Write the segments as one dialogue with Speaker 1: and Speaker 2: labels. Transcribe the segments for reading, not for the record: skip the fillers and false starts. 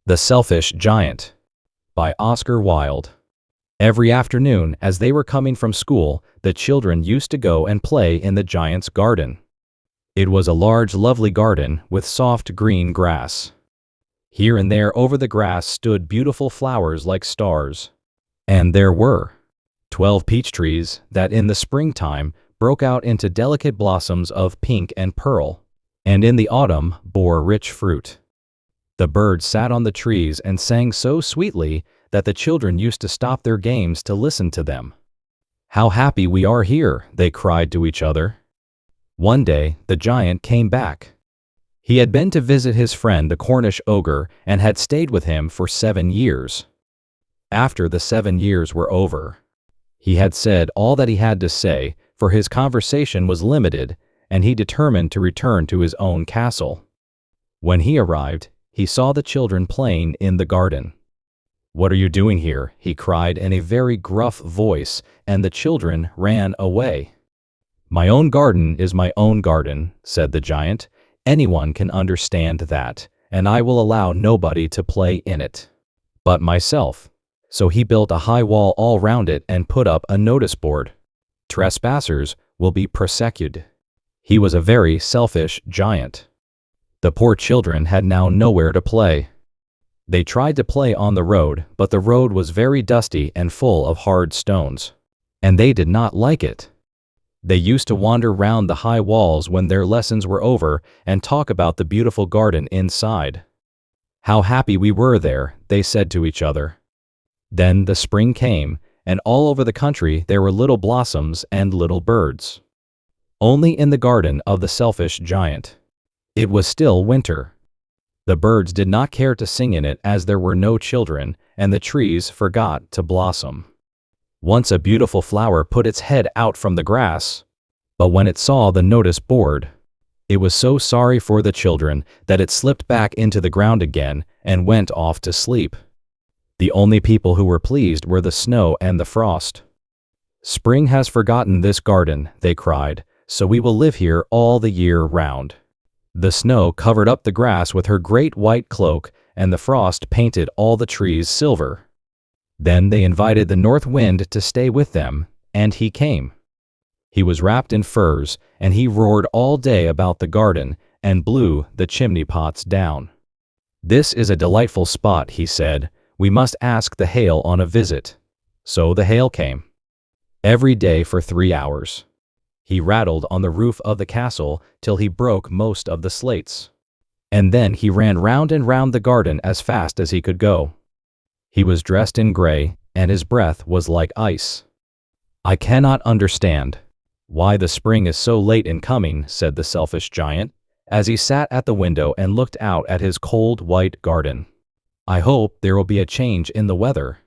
Speaker 1: The Selfish Giant by Oscar Wilde. Every afternoon, as they were coming from school, the children used to go and play in the giant's garden. It was a large, lovely garden with soft green grass. Here and there over the grass stood beautiful flowers like stars. And there were 12 peach trees that in the springtime broke out into delicate blossoms of pink and pearl, and in the autumn bore rich fruit. The birds sat on the trees and sang so sweetly that the children used to stop their games to listen to them. "How happy we are here," they cried to each other. One day, the giant came back. He had been to visit his friend the Cornish ogre and had stayed with him for 7 years. After the 7 years were over, he had said all that he had to say, for his conversation was limited, and he determined to return to his own castle. When he arrived, he saw the children playing in the garden. "What are you doing here?" he cried in a very gruff voice, and the children ran away. "My own garden is my own garden," said the giant. "Anyone can understand that, and I will allow nobody to play in it but myself." So he built a high wall all round it and put up a notice board. "Trespassers will be persecuted." He was a very selfish giant. The poor children had now nowhere to play. They tried to play on the road, but the road was very dusty and full of hard stones, and they did not like it. They used to wander round the high walls when their lessons were over and talk about the beautiful garden inside. "How happy we were there," they said to each other. Then the spring came, and all over the country there were little blossoms and little birds. Only in the garden of the selfish giant, it was still winter. The birds did not care to sing in it as there were no children, and the trees forgot to blossom. Once a beautiful flower put its head out from the grass, but when it saw the notice board, it was so sorry for the children that it slipped back into the ground again and went off to sleep. The only people who were pleased were the snow and the frost. "Spring has forgotten this garden," they cried, "so we will live here all the year round." The snow covered up the grass with her great white cloak, and the frost painted all the trees silver. Then they invited the north wind to stay with them, and he came. He was wrapped in furs, and he roared all day about the garden and blew the chimney pots down. "This is a delightful spot," he said. "We must ask the hail on a visit." So the hail came. Every day for 3 hours. He rattled on the roof of the castle till he broke most of the slates. And then he ran round and round the garden as fast as he could go. He was dressed in gray, and his breath was like ice. "I cannot understand why the spring is so late in coming," said the selfish giant, as he sat at the window and looked out at his cold white garden. "I hope there will be a change in the weather."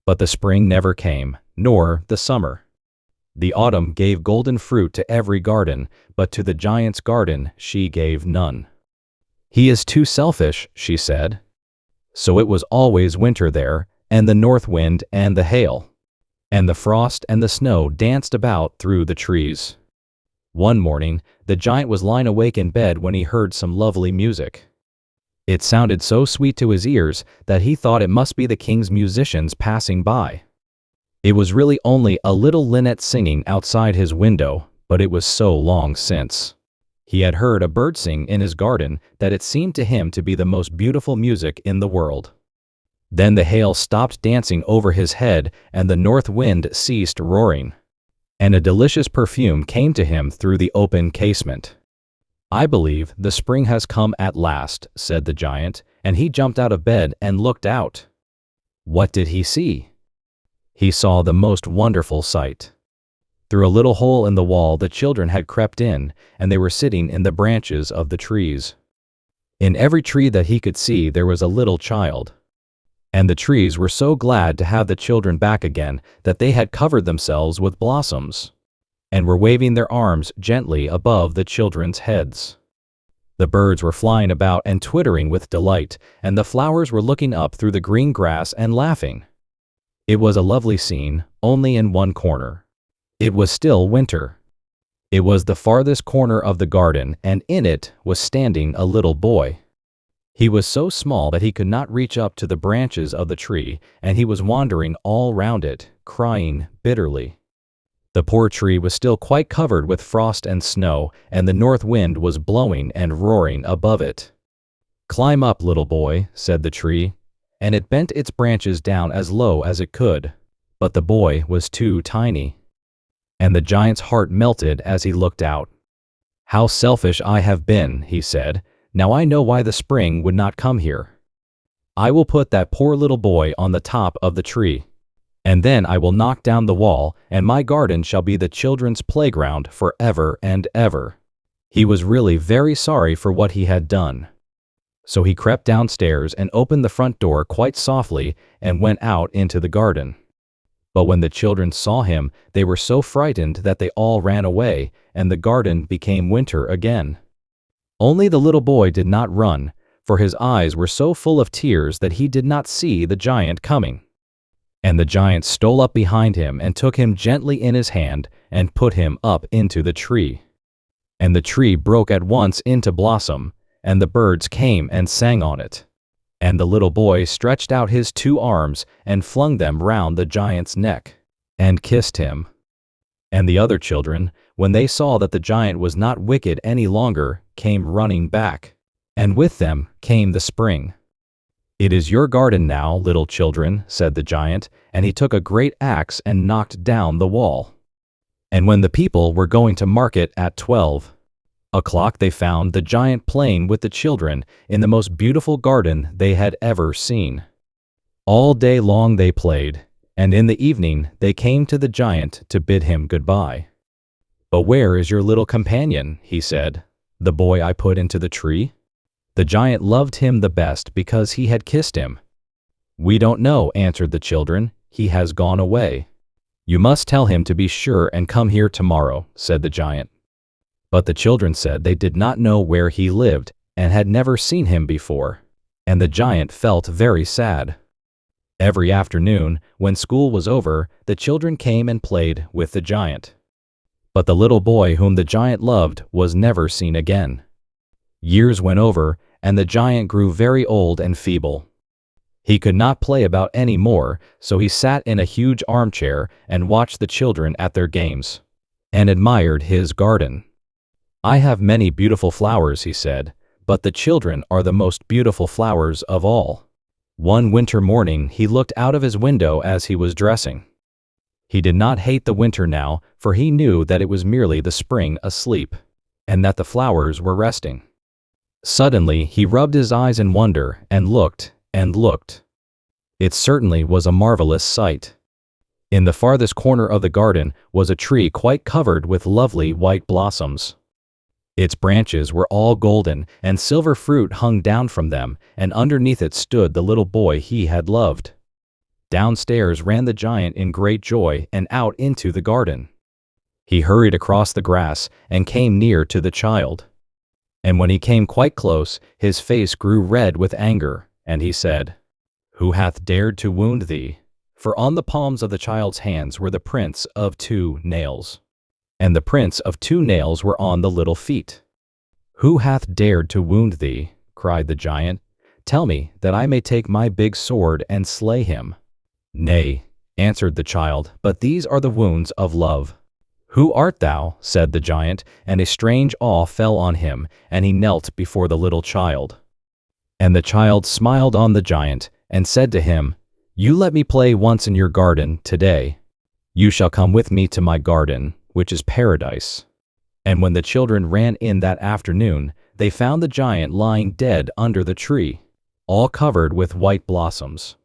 Speaker 1: But the spring never came, nor the summer. The autumn gave golden fruit to every garden, but to the giant's garden she gave none. "He is too selfish," she said. So it was always winter there, and the north wind and the hail, and the frost and the snow danced about through the trees. One morning, the giant was lying awake in bed when he heard some lovely music. It sounded so sweet to his ears that he thought it must be the king's musicians passing by. It was really only a little linnet singing outside his window, but it was so long since he had heard a bird sing in his garden that it seemed to him to be the most beautiful music in the world. Then the hail stopped dancing over his head, and the north wind ceased roaring, and a delicious perfume came to him through the open casement. "I believe the spring has come at last," said the giant, and he jumped out of bed and looked out. What did he see? He saw the most wonderful sight. Through a little hole in the wall the children had crept in, and they were sitting in the branches of the trees. In every tree that he could see there was a little child. And the trees were so glad to have the children back again that they had covered themselves with blossoms, and were waving their arms gently above the children's heads. The birds were flying about and twittering with delight, and the flowers were looking up through the green grass and laughing. It was a lovely scene, only in one corner. It was still winter. It was the farthest corner of the garden, and in it was standing a little boy. He was so small that he could not reach up to the branches of the tree, and he was wandering all round it, crying bitterly. The poor tree was still quite covered with frost and snow, and the north wind was blowing and roaring above it. "Climb up, little boy," said the tree, and it bent its branches down as low as it could. But the boy was too tiny. And the giant's heart melted as he looked out. "How selfish I have been," he said. "Now I know why the spring would not come here. I will put that poor little boy on the top of the tree. And then I will knock down the wall, and my garden shall be the children's playground forever and ever." He was really very sorry for what he had done. So he crept downstairs and opened the front door quite softly and went out into the garden. But when the children saw him, they were so frightened that they all ran away, and the garden became winter again. Only the little boy did not run, for his eyes were so full of tears that he did not see the giant coming. And the giant stole up behind him and took him gently in his hand and put him up into the tree. And the tree broke at once into blossom, and the birds came and sang on it. And the little boy stretched out his 2 arms and flung them round the giant's neck, and kissed him. And the other children, when they saw that the giant was not wicked any longer, came running back. And with them came the spring. "It is your garden now, little children," said the giant, and he took a great axe and knocked down the wall. And when the people were going to market at 12 o'clock, they found the giant playing with the children in the most beautiful garden they had ever seen. All day long they played, and in the evening they came to the giant to bid him goodbye. "But where is your little companion?" he said, "the boy I put into the tree?" The giant loved him the best because he had kissed him. "We don't know," answered the children. "He has gone away." "You must tell him to be sure and come here tomorrow," said the giant. But the children said they did not know where he lived and had never seen him before, and the giant felt very sad. Every afternoon, when school was over, the children came and played with the giant. But the little boy whom the giant loved was never seen again. Years went over, and the giant grew very old and feeble. He could not play about any more, so he sat in a huge armchair and watched the children at their games, and admired his garden. "I have many beautiful flowers," he said, "but the children are the most beautiful flowers of all." One winter morning he looked out of his window as he was dressing. He did not hate the winter now, for he knew that it was merely the spring asleep, and that the flowers were resting. Suddenly he rubbed his eyes in wonder and looked and looked. It certainly was a marvelous sight. In the farthest corner of the garden was a tree quite covered with lovely white blossoms. Its branches were all golden, and silver fruit hung down from them, and underneath it stood the little boy he had loved. Downstairs ran the giant in great joy and out into the garden. He hurried across the grass and came near to the child. And when he came quite close, his face grew red with anger, and he said, "Who hath dared to wound thee?" For on the palms of the child's hands were the prints of 2 nails. And the prints of 2 nails were on the little feet. "Who hath dared to wound thee?" cried the giant. "Tell me, that I may take my big sword and slay him." "Nay," answered the child, "but these are the wounds of love." "Who art thou?" said the giant, and a strange awe fell on him, and he knelt before the little child. And the child smiled on the giant, and said to him, "You let me play once in your garden today. You shall come with me to my garden, which is paradise." And when the children ran in that afternoon, they found the giant lying dead under the tree, all covered with white blossoms.